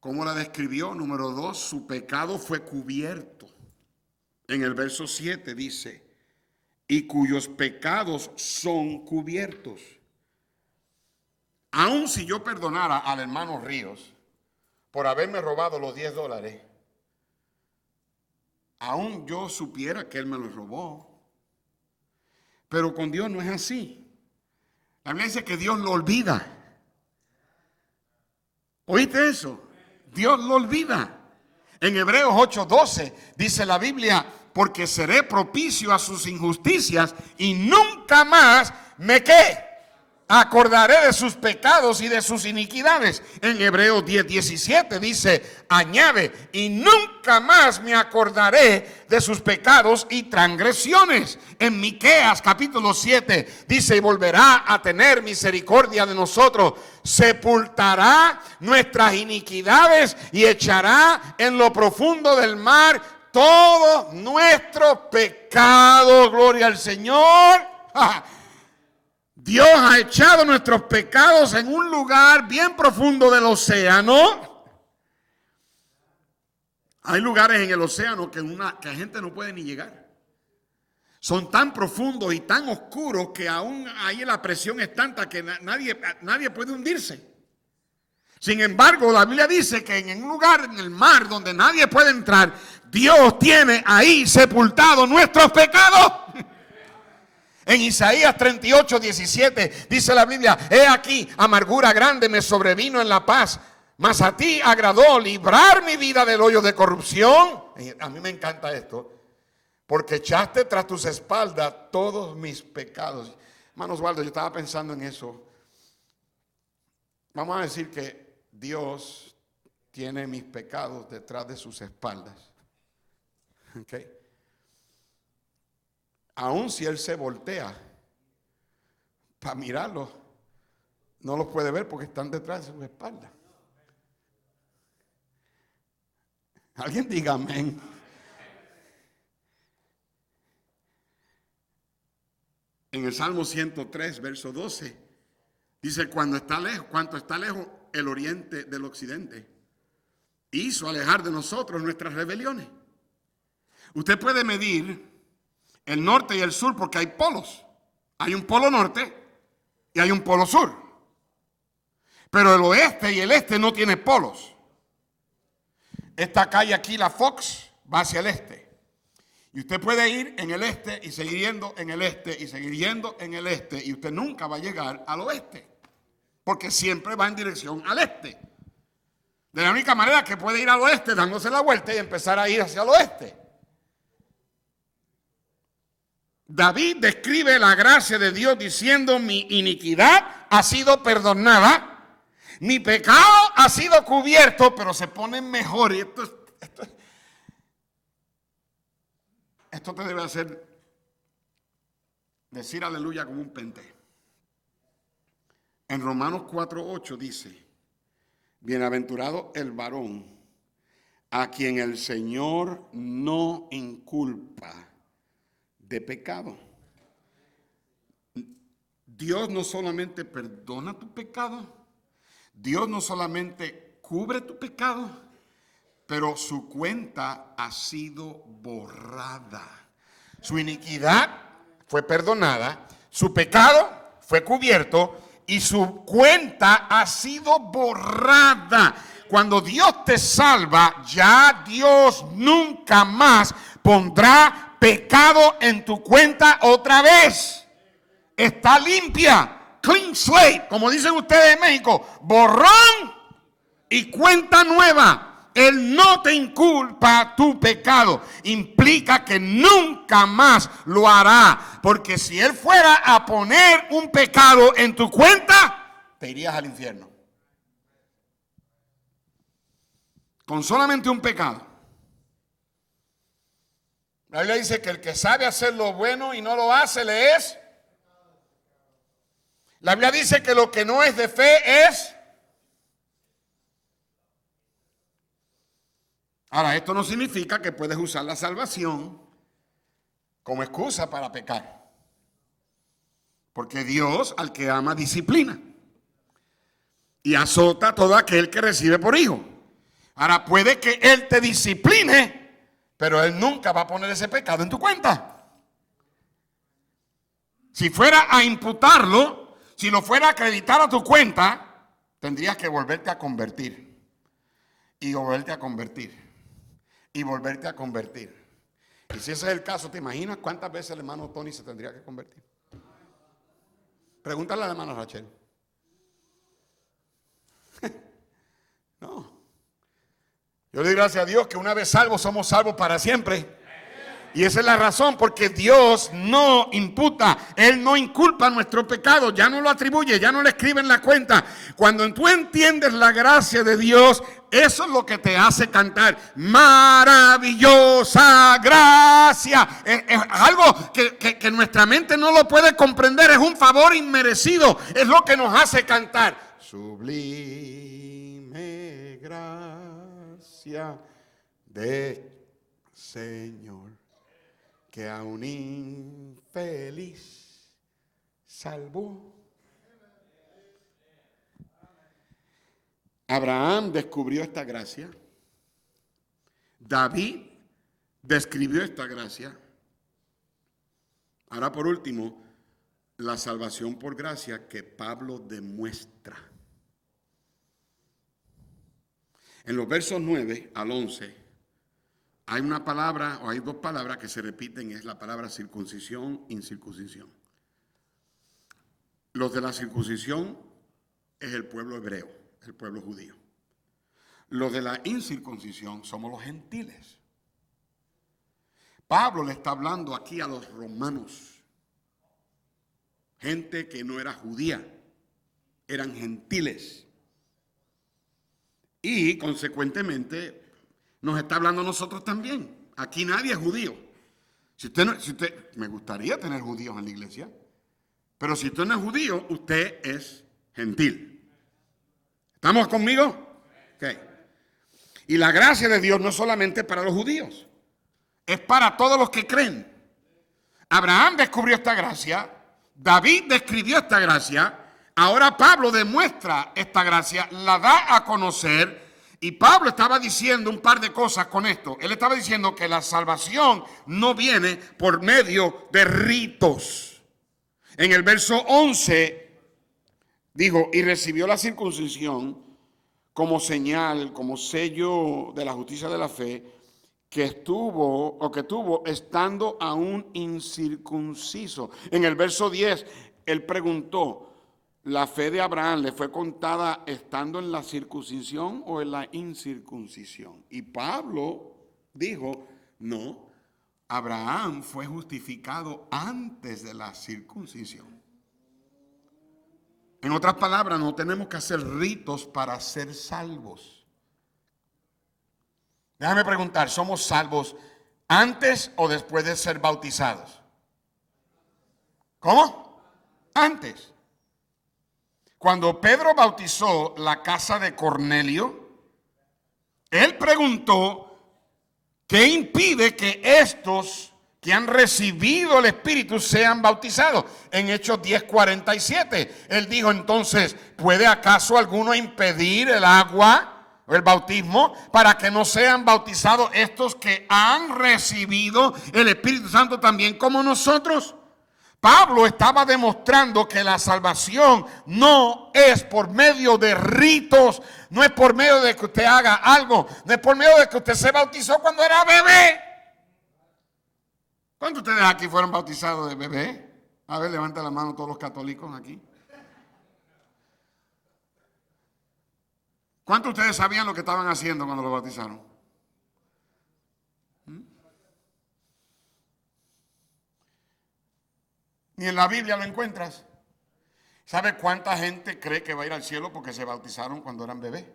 ¿Cómo la describió? Número 2, su pecado fue cubierto. En el verso 7 dice, y cuyos pecados son cubiertos. Aun si yo perdonara al hermano Ríos por haberme robado los $10, aún yo supiera que él me los robó. Pero con Dios no es así. La Biblia dice que Dios lo olvida. ¿Oíste eso? Dios lo olvida. En Hebreos 8:12 dice la Biblia, porque seré propicio a sus injusticias y nunca más me acordaré de sus pecados y de sus iniquidades. En Hebreos 10:17 dice, añade, y nunca más me acordaré de sus pecados y transgresiones. En Miqueas capítulo 7 dice, y volverá a tener misericordia de nosotros, sepultará nuestras iniquidades y echará en lo profundo del mar todos nuestros pecados. Gloria al Señor. Dios ha echado nuestros pecados en un lugar bien profundo del océano. Hay lugares en el océano que la gente no puede ni llegar. Son tan profundos y tan oscuros que aún ahí la presión es tanta que nadie puede hundirse. Sin embargo, la Biblia dice que en un lugar en el mar donde nadie puede entrar, Dios tiene ahí sepultados nuestros pecados. En Isaías 38:17 dice la Biblia, he aquí, amargura grande me sobrevino en la paz, mas a ti agradó librar mi vida del hoyo de corrupción. A mí me encanta esto, porque echaste tras tus espaldas todos mis pecados. Hermano Osvaldo, yo estaba pensando en eso. Vamos a decir que Dios tiene mis pecados detrás de sus espaldas. ¿Okay? Aun si Él se voltea para mirarlos, no los puede ver porque están detrás de sus espaldas. Alguien diga amén. En el Salmo 103, verso 12, dice: cuanto está lejos el oriente del occidente, hizo alejar de nosotros nuestras rebeliones. Usted puede medir el norte y el sur porque hay polos. Hay un polo norte y hay un polo sur. Pero el oeste y el este no tiene polos. Esta calle aquí, la Fox, va hacia el este. Y usted puede ir en el este y seguir yendo en el este y seguir yendo en el este. Y usted nunca va a llegar al oeste. Porque siempre va en dirección al este. De la única manera que puede ir al oeste dándose la vuelta y empezar a ir hacia el oeste. David describe la gracia de Dios diciendo: mi iniquidad ha sido perdonada. Mi pecado ha sido cubierto, pero se pone mejor. Y esto te debe hacer decir aleluya como un pente. En Romanos 4:8 dice: bienaventurado el varón a quien el Señor no inculpa de pecado. Dios no solamente perdona tu pecado, Dios no solamente cubre tu pecado, pero su cuenta ha sido borrada. Su iniquidad fue perdonada, su pecado fue cubierto y su cuenta ha sido borrada. Cuando Dios te salva, ya Dios nunca más pondrá pecado en tu cuenta otra vez. Está limpia. Clean slate, como dicen ustedes en México, borrón y cuenta nueva. Él no te inculpa tu pecado. Implica que nunca más lo hará. Porque si Él fuera a poner un pecado en tu cuenta, te irías al infierno. Con solamente un pecado. La Biblia dice que el que sabe hacer lo bueno y no lo hace, le es. La Biblia dice que lo que no es de fe es. Ahora, esto no significa que puedes usar la salvación como excusa para pecar. Porque Dios al que ama disciplina. Y azota a todo aquel que recibe por hijo. Ahora, puede que Él te discipline, pero Él nunca va a poner ese pecado en tu cuenta. Si fuera a imputarlo, si lo fuera a acreditar a tu cuenta, tendrías que volverte a convertir. Y volverte a convertir. Y volverte a convertir. Y si ese es el caso, ¿te imaginas cuántas veces el hermano Tony se tendría que convertir? Pregúntale a la hermana Rachel. No. Yo le doy gracias a Dios que una vez salvos somos salvos para siempre. Y esa es la razón, porque Dios no imputa, Él no inculpa nuestro pecado, ya no lo atribuye, ya no le escribe en la cuenta. Cuando tú entiendes la gracia de Dios, eso es lo que te hace cantar: maravillosa gracia. Es algo que nuestra mente no lo puede comprender, es un favor inmerecido, es lo que nos hace cantar. Sublime gracia de Señor, que a un infeliz salvó. Abraham descubrió esta gracia. David describió esta gracia. Ahora, por último, la salvación por gracia que Pablo demuestra. En los versos 9 al 11 hay una palabra, o hay dos palabras que se repiten, es la palabra circuncisión, incircuncisión. Los de la circuncisión es el pueblo hebreo, el pueblo judío. Los de la incircuncisión somos los gentiles. Pablo le está hablando aquí a los romanos, gente que no era judía, eran gentiles. Y consecuentemente nos está hablando a nosotros también. Aquí nadie es judío. Me gustaría tener judíos en la iglesia, pero si usted no es judío, usted es gentil. ¿Estamos conmigo? Okay. Y la gracia de Dios no es solamente para los judíos, es para todos los que creen. Abraham descubrió esta gracia, David describió esta gracia, ahora Pablo demuestra esta gracia, la da a conocer. Y Pablo estaba diciendo un par de cosas con esto. Él estaba diciendo que la salvación no viene por medio de ritos. En el verso 11 dijo, y recibió la circuncisión como señal, como sello de la justicia de la fe, que tuvo estando aún incircunciso. En el verso 10, él preguntó, ¿la fe de Abraham le fue contada estando en la circuncisión o en la incircuncisión? Y Pablo dijo, no, Abraham fue justificado antes de la circuncisión. En otras palabras, no tenemos que hacer ritos para ser salvos. Déjame preguntar, ¿somos salvos antes o después de ser bautizados? ¿Cómo? Antes. Cuando Pedro bautizó la casa de Cornelio, él preguntó, ¿qué impide que estos que han recibido el Espíritu sean bautizados? En Hechos 10:47, él dijo entonces, ¿puede acaso alguno impedir el agua o el bautismo para que no sean bautizados estos que han recibido el Espíritu Santo también como nosotros? Pablo estaba demostrando que la salvación no es por medio de ritos, no es por medio de que usted haga algo, no es por medio de que usted se bautizó cuando era bebé. ¿Cuántos de ustedes aquí fueron bautizados de bebé? A ver, levanta la mano todos los católicos aquí. ¿Cuántos de ustedes sabían lo que estaban haciendo cuando lo bautizaron? Ni en la Biblia lo encuentras. ¿Sabe cuánta gente cree que va a ir al cielo porque se bautizaron cuando eran bebés?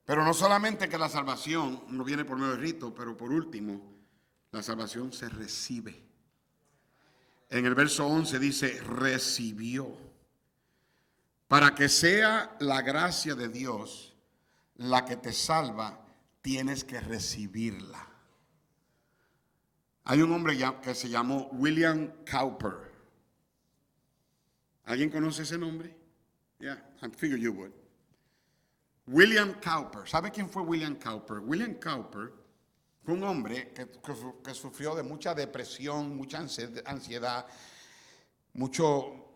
Pero no solamente que la salvación no viene por medio de rito, pero por último, la salvación se recibe. En el verso 11 dice, recibió. Para que sea la gracia de Dios la que te salva, tienes que recibirla. Hay un hombre que se llamó William Cowper. ¿Alguien conoce ese nombre? Yeah, I figured you would. William Cowper. ¿Sabe quién fue William Cowper? William Cowper fue un hombre que sufrió de mucha depresión, mucha ansiedad, mucho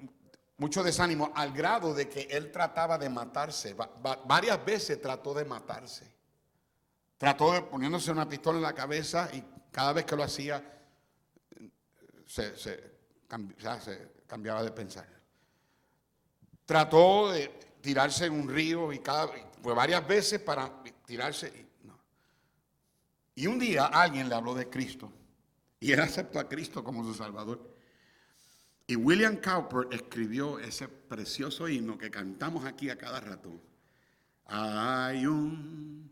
desánimo, al grado de que él trataba de matarse. Varias veces trató de matarse. Trató de poniéndose una pistola en la cabeza y cada vez que lo hacía se cambiaba de pensar. Trató de tirarse en un río y fue varias veces para tirarse. Y un día alguien le habló de Cristo y él aceptó a Cristo como su Salvador. Y William Cowper escribió ese precioso himno que cantamos aquí a cada rato. Hay un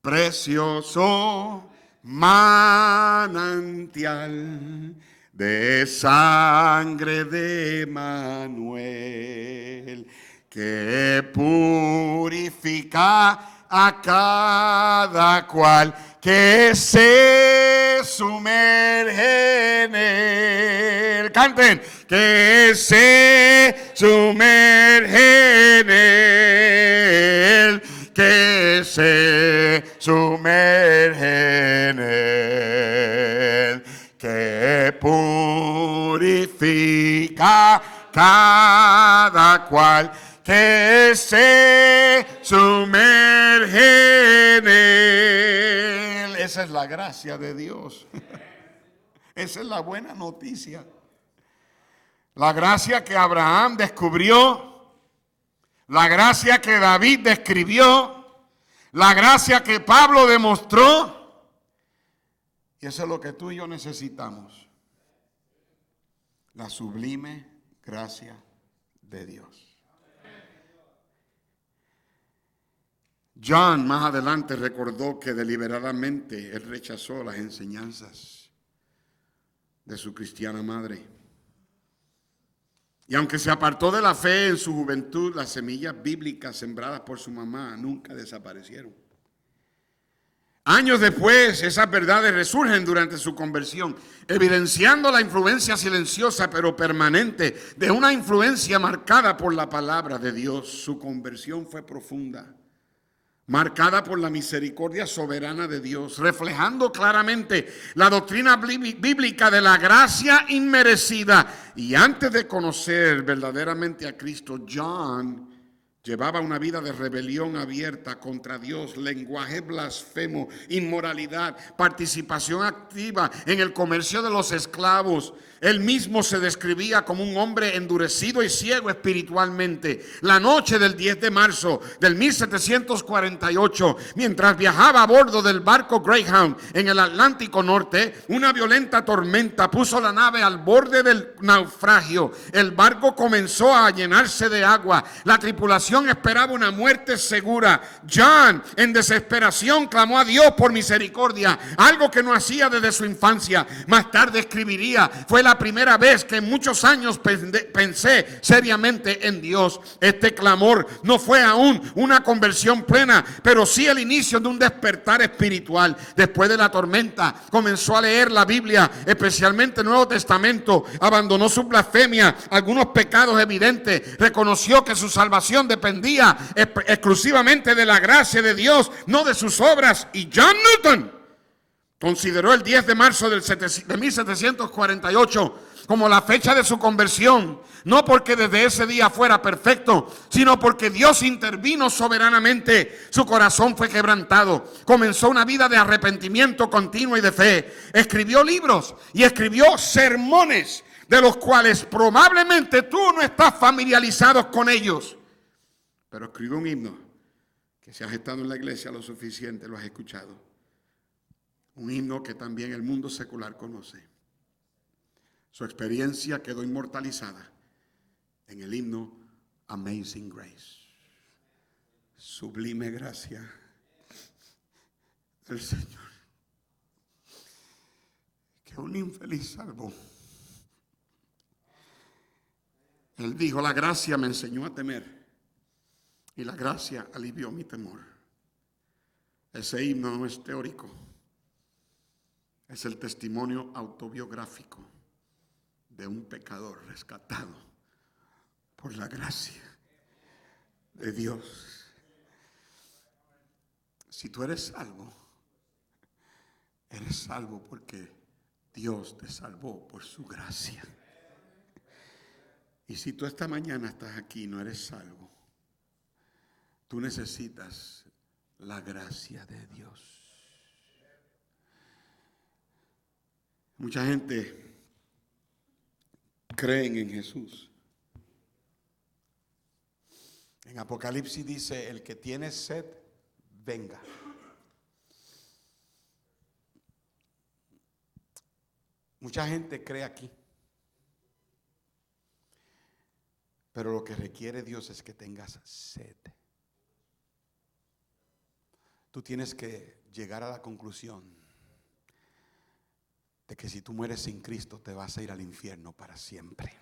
precioso manantial de sangre de Manuel que purifica a cada cual que se sumerge en él. Canten, que se sumerge en él, que se sumerge en él, que purifica cada cual que se sumerge en él. Esa es la gracia de Dios. Esa es la buena noticia. La gracia que Abraham descubrió, la gracia que David describió, La gracia que Pablo demostró, y eso es lo que tú y yo necesitamos. La sublime gracia de Dios. John más adelante recordó que deliberadamente él rechazó las enseñanzas de su cristiana madre. Y aunque se apartó de la fe en su juventud, las semillas bíblicas sembradas por su mamá nunca desaparecieron. Años después, esas verdades resurgen durante su conversión, evidenciando la influencia silenciosa pero permanente de una influencia marcada por la palabra de Dios. Su conversión fue profunda, marcada por la misericordia soberana de Dios, reflejando claramente la doctrina bíblica de la gracia inmerecida. Y antes de conocer verdaderamente a Cristo, John llevaba una vida de rebelión abierta contra Dios, lenguaje blasfemo, inmoralidad, participación activa en el comercio de los esclavos. Él mismo se describía como un hombre endurecido y ciego espiritualmente. La noche del 10 de marzo del 1748, mientras viajaba a bordo del barco Greyhound en el Atlántico Norte, una violenta tormenta puso la nave al borde del naufragio. El barco comenzó a llenarse de agua. La tripulación esperaba una muerte segura. John, en desesperación, clamó a Dios por misericordia, algo que no hacía desde su infancia. Más tarde escribiría: fue la primera vez que en muchos años pensé seriamente en Dios. Este clamor no fue aún una conversión plena, pero sí el inicio de un despertar espiritual. Después de la tormenta, comenzó a leer la Biblia, especialmente el Nuevo Testamento. Abandonó su blasfemia, algunos pecados evidentes. Reconoció que su salvación dependía exclusivamente de la gracia de Dios, no de sus obras. Y John Newton consideró el 10 de marzo de 1748 como la fecha de su conversión, no porque desde ese día fuera perfecto, sino porque Dios intervino soberanamente. Su corazón fue quebrantado, comenzó una vida de arrepentimiento continuo y de fe. Escribió libros y escribió sermones, de los cuales probablemente tú no estás familiarizado con ellos, pero escribió un himno que, si has estado en la iglesia lo suficiente, lo has escuchado. Un himno que también el mundo secular conoce. Su experiencia quedó inmortalizada en el himno Amazing Grace. Sublime gracia del Señor, que un infeliz salvó. Él dijo: la gracia me enseñó a temer y la gracia alivió mi temor. Ese himno no es teórico. Es el testimonio autobiográfico de un pecador rescatado por la gracia de Dios. Si tú eres salvo porque Dios te salvó por su gracia. Y si tú esta mañana estás aquí y no eres salvo, tú necesitas la gracia de Dios. Mucha gente cree en Jesús. En Apocalipsis dice: el que tiene sed, venga. Mucha gente cree aquí, pero lo que requiere Dios es que tengas sed. Tú tienes que llegar a la conclusión de que si tú mueres sin Cristo te vas a ir al infierno para siempre.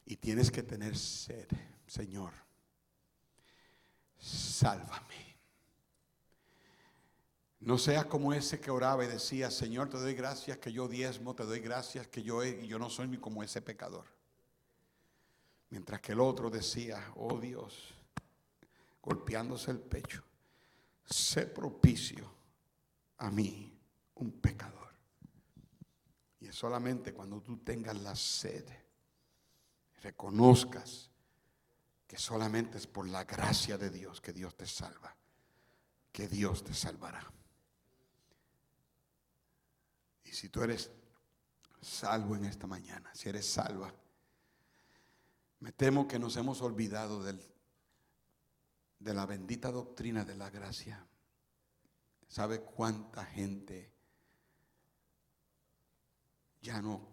Y tienes que tener sed. Señor, sálvame. No seas como ese que oraba y decía: Señor, te doy gracias que yo diezmo, te doy gracias que yo no soy ni como ese pecador. Mientras que el otro decía: oh Dios, golpeándose el pecho, sé propicio a mí, un pecador. Y es solamente cuando tú tengas la sed, reconozcas que solamente es por la gracia de Dios que Dios te salva, que Dios te salvará. Y si tú eres salvo en esta mañana, si eres salva, me temo que nos hemos olvidado de la bendita doctrina de la gracia, ¿sabe cuánta gente ya no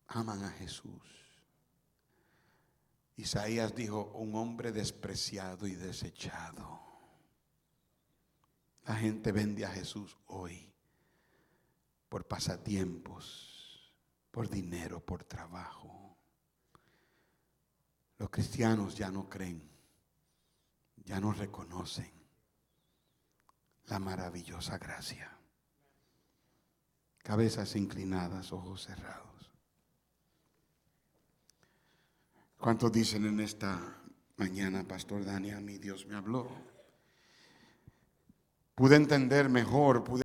aman a Jesús? Isaías dijo, un hombre despreciado y desechado. La gente vende a Jesús hoy por pasatiempos, por dinero, por trabajo. Los cristianos ya no creen, ya no reconocen la maravillosa gracia. Cabezas inclinadas, ojos cerrados. ¿Cuántos dicen en esta mañana, Pastor Dani, a mí Dios me habló? Pude entender mejor, pude